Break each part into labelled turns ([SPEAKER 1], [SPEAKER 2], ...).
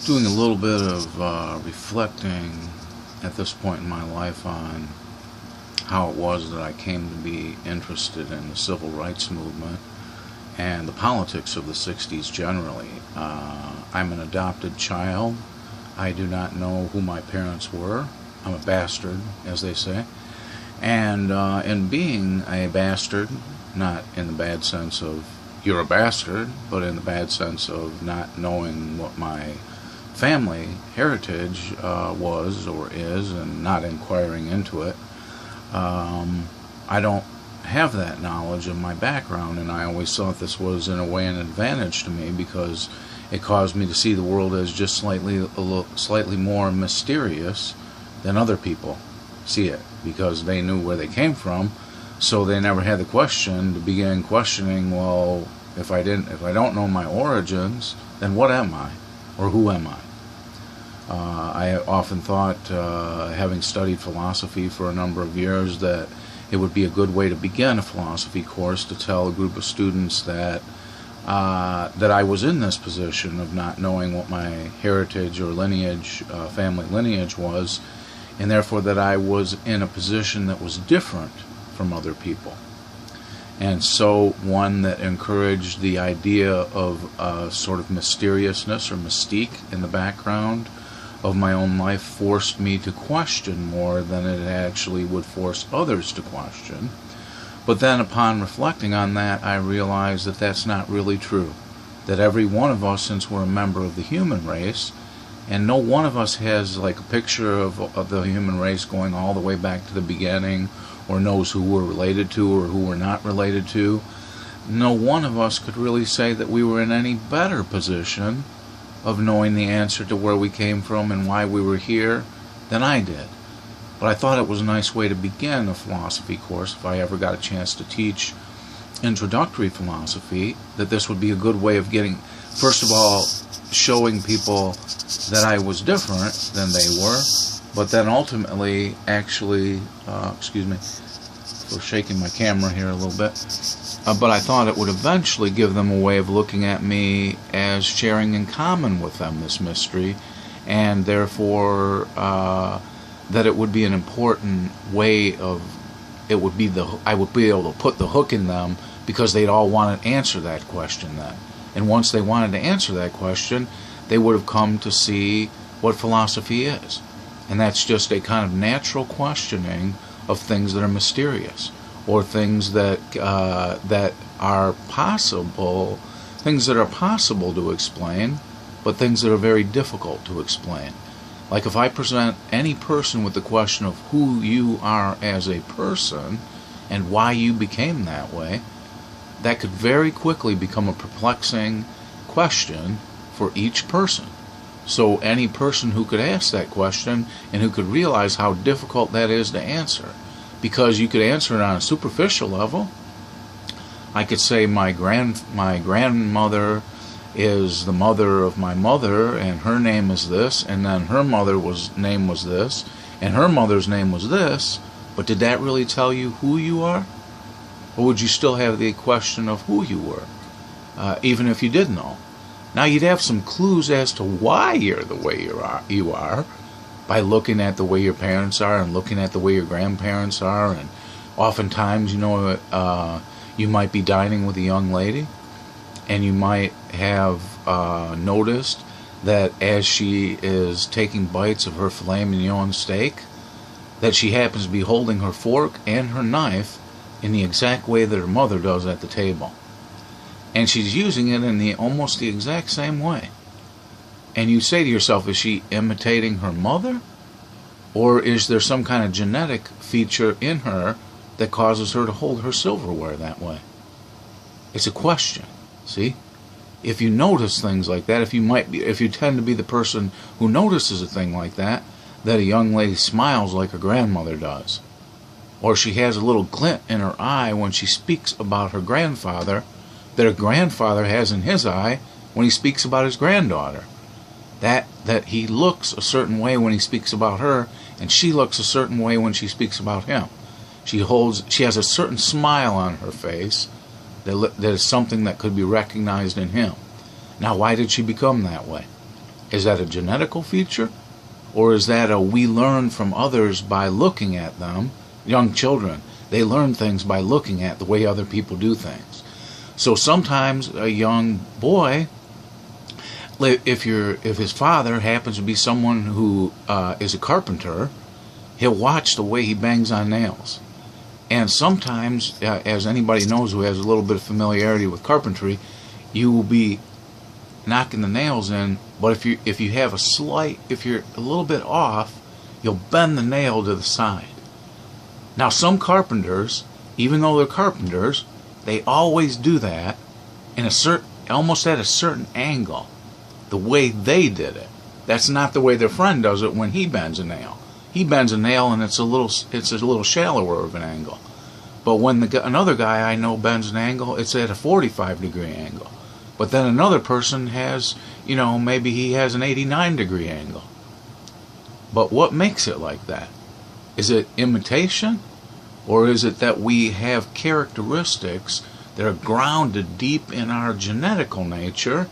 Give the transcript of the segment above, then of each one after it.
[SPEAKER 1] doing a little bit of reflecting at this point in my life on how it was that I came to be interested in the civil rights movement and the politics of the 60s generally. I'm an adopted child. I do not know who my parents were. I'm a bastard, as they say. And in being a bastard, not in the bad sense of you're a bastard, but in the bad sense of not knowing what my family heritage was or is and not inquiring into it, I don't have that knowledge of my background, and I always thought this was in a way an advantage to me because it caused me to see the world as just slightly more mysterious than other people see it, because they knew where they came from, so they never had the question to begin questioning, well, if I don't know my origins, then what am I, or who am I? I often thought, having studied philosophy for a number of years, that it would be a good way to begin a philosophy course to tell a group of students that I was in this position of not knowing what my heritage or lineage, family lineage was, and therefore that I was in a position that was different from other people. And so one that encouraged the idea of sort of mysteriousness or mystique in the background of my own life forced me to question more than it actually would force others to question. But then upon reflecting on that, I realized that that's not really true. That every one of us, since we're a member of the human race, and no one of us has like a picture of the human race going all the way back to the beginning, or knows who we're related to or who we're not related to, no one of us could really say that we were in any better position of knowing the answer to where we came from and why we were here than I did. But I thought it was a nice way to begin a philosophy course, if I ever got a chance to teach introductory philosophy, that this would be a good way of getting, first of all, showing people that I was different than they were, but then ultimately actually, excuse me for shaking my camera here a little bit, but I thought it would eventually give them a way of looking at me as sharing in common with them this mystery, and therefore that it would be an important way of, I would be able to put the hook in them, because they'd all want to answer that question then. And once they wanted to answer that question, they would have come to see what philosophy is. And that's just a kind of natural questioning of things that are mysterious, or things that are possible, to explain, but things that are very difficult to explain. Like if I present any person with the question of who you are as a person and why you became that way, that could very quickly become a perplexing question for each person. So any person who could ask that question and who could realize how difficult that is to answer, because you could answer it on a superficial level. I could say my grandmother is the mother of my mother, and her name is this, and then her mother's name was this, and her mother's name was this, but did that really tell you who you are? Or would you still have the question of who you were, even if you did know? Now you'd have some clues as to why you're the way you are by looking at the way your parents are and looking at the way your grandparents are, and oftentimes, you might be dining with a young lady, and you might have noticed that as she is taking bites of her filet mignon steak, that she happens to be holding her fork and her knife in the exact way that her mother does at the table. And she's using it in almost the exact same way. And you say to yourself, is she imitating her mother? Or is there some kind of genetic feature in her that causes her to hold her silverware that way? It's a question, see? If you notice things like that, if you tend to be the person who notices a thing like that a young lady smiles like her grandmother does, or she has a little glint in her eye when she speaks about her grandfather that her grandfather has in his eye when he speaks about his granddaughter, that he looks a certain way when he speaks about her, and she looks a certain way when she speaks about him. She has a certain smile on her face that is something that could be recognized in him. Now, why did she become that way? Is that a genetical feature? Or is that a we learn from others by looking at them? Young children, they learn things by looking at the way other people do things. So sometimes a young boy, if his father happens to be someone who is a carpenter, he'll watch the way he bangs on nails. And sometimes, as anybody knows who has a little bit of familiarity with carpentry, you will be knocking the nails in, but if you're a little bit off, you'll bend the nail to the side. Now some carpenters, even though they're carpenters, they always do that in almost at a certain angle, the way they did it. That's not the way their friend does it when he bends a nail. He bends a nail and it's a little shallower of an angle. But when another guy I know bends an angle, it's at a 45-degree angle. But then another person has, maybe he has an 89-degree angle. But what makes it like that? Is it imitation? Or is it that we have characteristics that are grounded deep in our genetical nature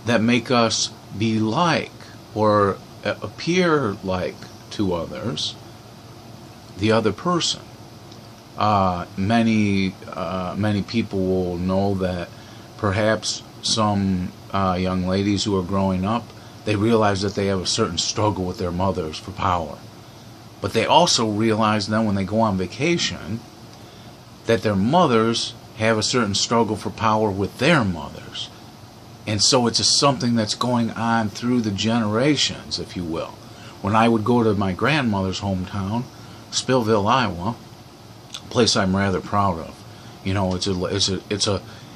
[SPEAKER 1] that make us be like or appear like to others the other person? Many people will know that perhaps some young ladies who are growing up, they realize that they have a certain struggle with their mothers for power. But they also realize then when they go on vacation that their mothers have a certain struggle for power with their mothers. And so it's something that's going on through the generations, if you will. When I would go to my grandmother's hometown, Spillville, Iowa, a place I'm rather proud of.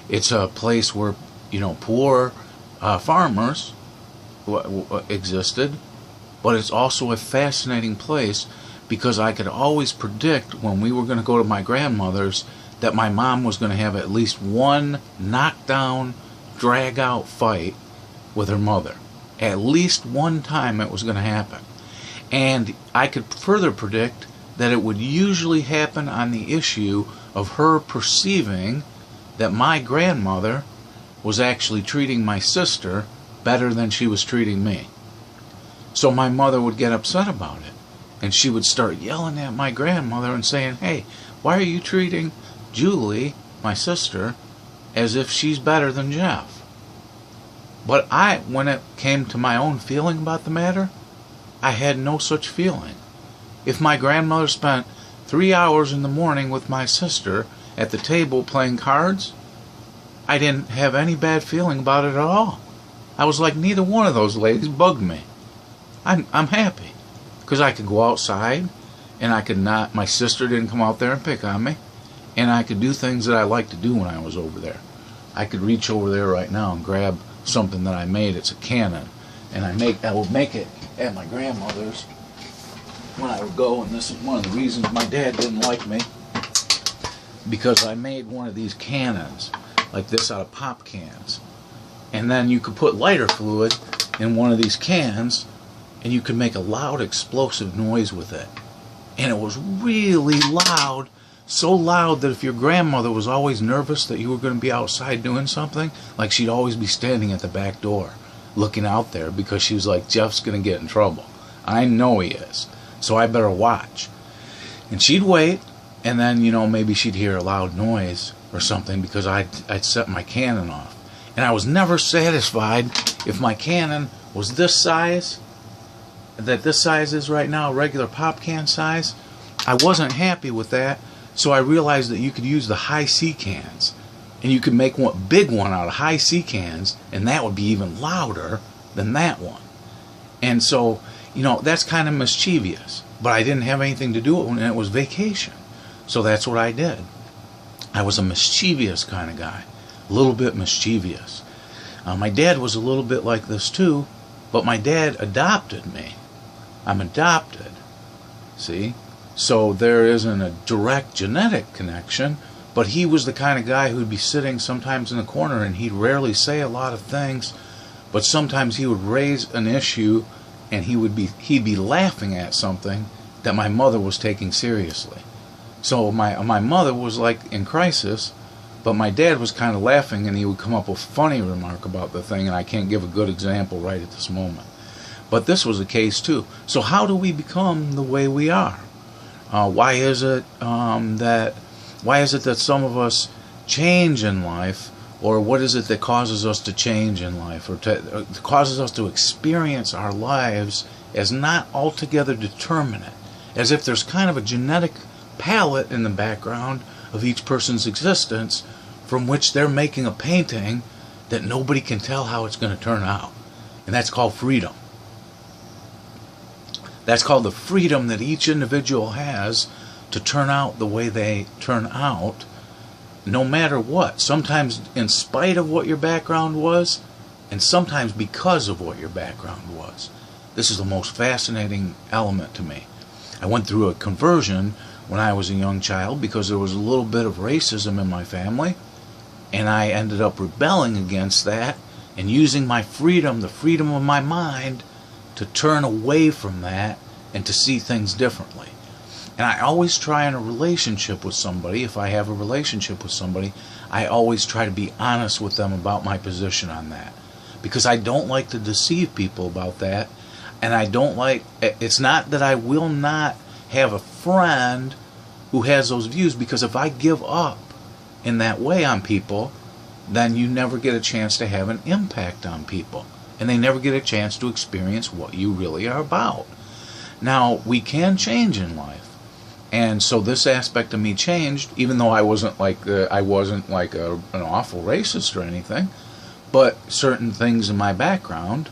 [SPEAKER 1] It's a place where poor farmers existed, but it's also a fascinating place because I could always predict when we were going to go to my grandmother's that my mom was going to have at least one knockdown, drag-out fight with her mother. At least one time it was going to happen. And I could further predict that it would usually happen on the issue of her perceiving that my grandmother was actually treating my sister better than she was treating me. So my mother would get upset about it. And she would start yelling at my grandmother and saying, "Hey, why are you treating Julie, my sister, as if she's better than Jeff?" But when it came to my own feeling about the matter, I had no such feeling. If my grandmother spent 3 hours in the morning with my sister at the table playing cards, I didn't have any bad feeling about it at all. I was like, neither one of those ladies bugged me. I'm happy because I could go outside and I could not, my sister didn't come out there and pick on me, and I could do things that I liked to do when I was over there. I could reach over there right now and grab something that I made. It's a cannon, and I would make it at my grandmother's when I would go, and this is one of the reasons my dad didn't like me, because I made one of these cannons like this out of pop cans, and then you could put lighter fluid in one of these cans and you could make a loud explosive noise with it, and it was really loud, so loud that if your grandmother was always nervous that you were going to be outside doing something, like she'd always be standing at the back door looking out there because she was like, Jeff's going to get in trouble. I know he is, so I better watch. And she'd wait, and then, maybe she'd hear a loud noise or something because I'd set my cannon off. And I was never satisfied if my cannon was this size, that this size is right now, regular pop can size. I wasn't happy with that, so I realized that you could use the high C cans, and you could make one big one out of high C cans, and that would be even louder than that one. And so, that's kind of mischievous, but I didn't have anything to do with it when it was vacation, so that's what I did. I was a mischievous kind of guy, a little bit mischievous. My dad was a little bit like this too, but my dad adopted me. I'm adopted, see? So there isn't a direct genetic connection, but he was the kind of guy who'd be sitting sometimes in the corner and he'd rarely say a lot of things, but sometimes he would raise an issue and he'd be laughing at something that my mother was taking seriously. So my mother was like in crisis But my dad was kind of laughing, and he would come up with a funny remark about the thing, and I can't give a good example right at this moment. But this was the case too. So how do we become the way we are? Why is it that some of us change in life, or what is it that causes us to change in life, or causes us to experience our lives as not altogether determinate, as if there's kind of a genetic palette in the background of each person's existence from which they're making a painting that nobody can tell how it's going to turn out. And that's called freedom. That's called the freedom that each individual has to turn out the way they turn out, no matter what. Sometimes in spite of what your background was, and sometimes because of what your background was. This is the most fascinating element to me. I went through a conversion when I was a young child because there was a little bit of racism in my family, and I ended up rebelling against that and using my freedom, the freedom of my mind, to turn away from that and to see things differently. And I always try in a relationship with somebody, if I have a relationship with somebody, I always try to be honest with them about my position on that. Because I don't like to deceive people about that. And I don't like, it's not that I will not have a friend who has those views, because if I give up in that way on people, then you never get a chance to have an impact on people. And they never get a chance to experience what you really are about. Now, we can change in life. And so this aspect of me changed, even though I wasn't like an awful racist or anything, but certain things in my background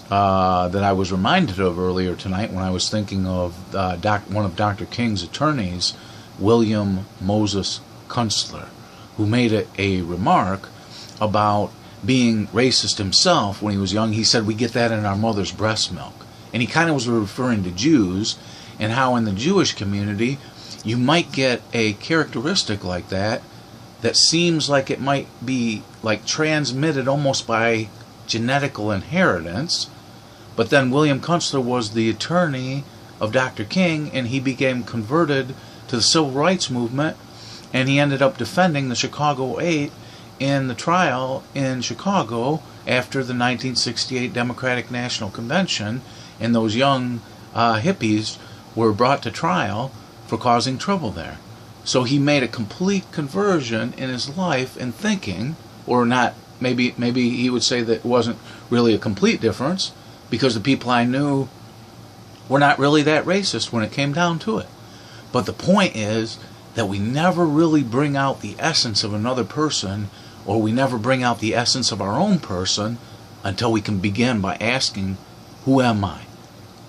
[SPEAKER 1] that I was reminded of earlier tonight when I was thinking of one of Dr. King's attorneys, William Moses Kunstler, who made a remark about being racist himself when he was young. He said, we get that in our mother's breast milk. And he kind of was referring to Jews, and how in the Jewish community you might get a characteristic like that that seems like it might be like transmitted almost by genetical inheritance. But then William Kunstler was the attorney of Dr. King, and he became converted to the civil rights movement, and he ended up defending the Chicago 8 in the trial in Chicago after the 1968 Democratic National Convention, and those young hippies were brought to trial for causing trouble there. So he made a complete conversion in his life and thinking, or not, maybe he would say that it wasn't really a complete difference, because the people I knew were not really that racist when it came down to it. But the point is that we never really bring out the essence of another person, or we never bring out the essence of our own person until we can begin by asking, who am I?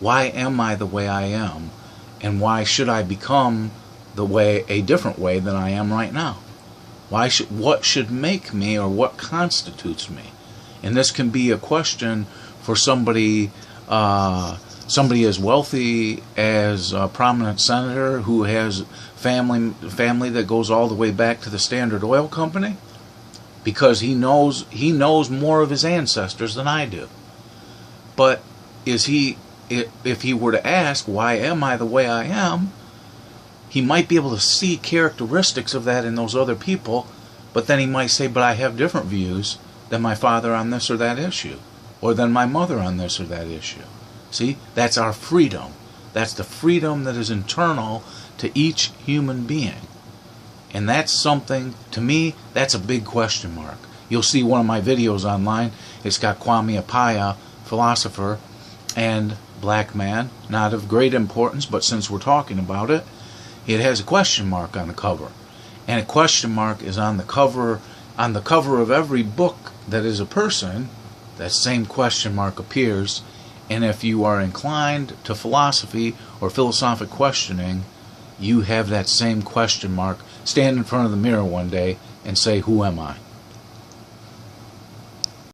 [SPEAKER 1] Why am I the way I am? And why should I become a different way than I am right now? What should make me, or what constitutes me? And this can be a question for somebody as wealthy as a prominent senator who has family that goes all the way back to the Standard Oil Company, because he knows more of his ancestors than I do. But if he were to ask, why am I the way I am, he might be able to see characteristics of that in those other people, but then he might say, but I have different views than my father on this or that issue, or than my mother on this or that issue. See, that's our freedom. That's the freedom that is internal to each human being. And that's something, to me, that's a big question mark. You'll see one of my videos online. It's got Kwame Appiah, philosopher and black man, not of great importance, but since we're talking about it, it has a question mark on the cover. And a question mark is on the cover of every book that is a person. That same question mark appears. And if you are inclined to philosophy or philosophic questioning, you have that same question mark. Stand in front of the mirror one day and say, who am I?